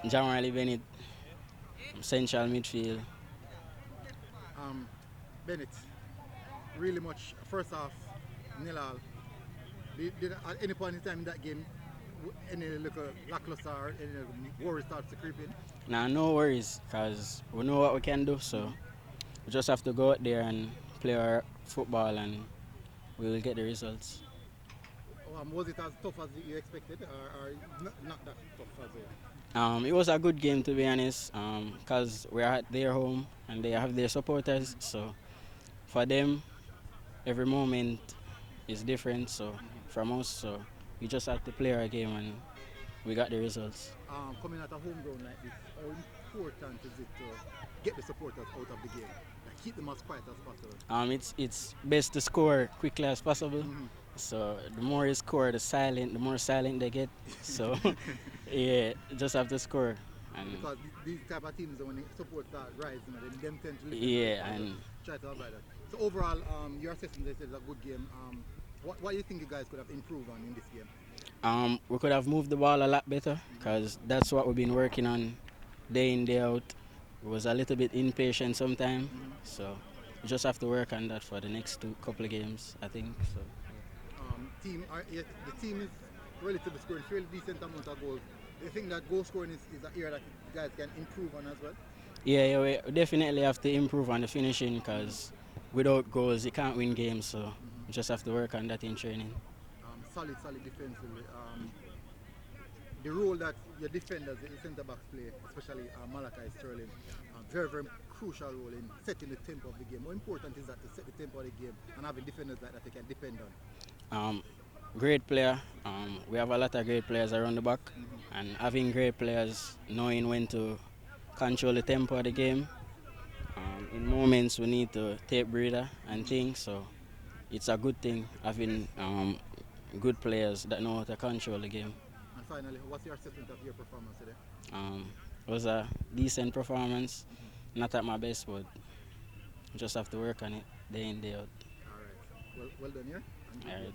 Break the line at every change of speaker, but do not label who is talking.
Jahmarly Bennett, central midfield.
Um, Bennett, really much. First half, nil all. Did at any point in time in that game, any little lackluster or any worry starts to creep in?
Now, no worries, because we know what we can do, so we just have to go out there and play our football and we will get the results.
Was it as tough as you expected, or not that tough as well?
It was a good game, to be honest, because we're at their home and they have their supporters, so for them, every moment is different, so from us, so we just have to play our game and we got the results.
Coming at a home ground like this, how important is it to get the supporters out of the game? Like keep them as quiet as possible.
It's best to score quickly as possible.
Mm-hmm.
So the more you score, the more silent they get. So yeah, just have to score. And
Because these type of teams, when the support start rising, then them tend to listen
yeah,
to
and
try to avoid that. So overall, your assessment is a good game. What do you think you guys could have improved on in this game?
we could have moved the ball a lot better because that's what we've been working on day in day out. We was a little bit impatient sometimes, so we just have to work on that for the next couple of games, I think. So.
The team is relatively scoring fairly decent amount of goals. Do you think that goal scoring is an area that you guys can improve on as well?
Yeah, we definitely have to improve on the finishing because without goals you can't win games. So we just have to work on that in training.
Solid defensively. The role that your defenders, the centre backs play, especially Malachi Sterling, very crucial role in setting the tempo of the game. How important is that to set the tempo of the game and having defenders like that they can depend on?
Great player. We have a lot of great players around the back, and having great players knowing when to control the tempo of the game. In moments we need to take breather and think, so it's a good thing having good players that know how to control the game.
And finally, what's your assessment of your performance today?
It was a decent performance, not at my best, but just have to work on it day in, day out.
All right. Well done here.
All right.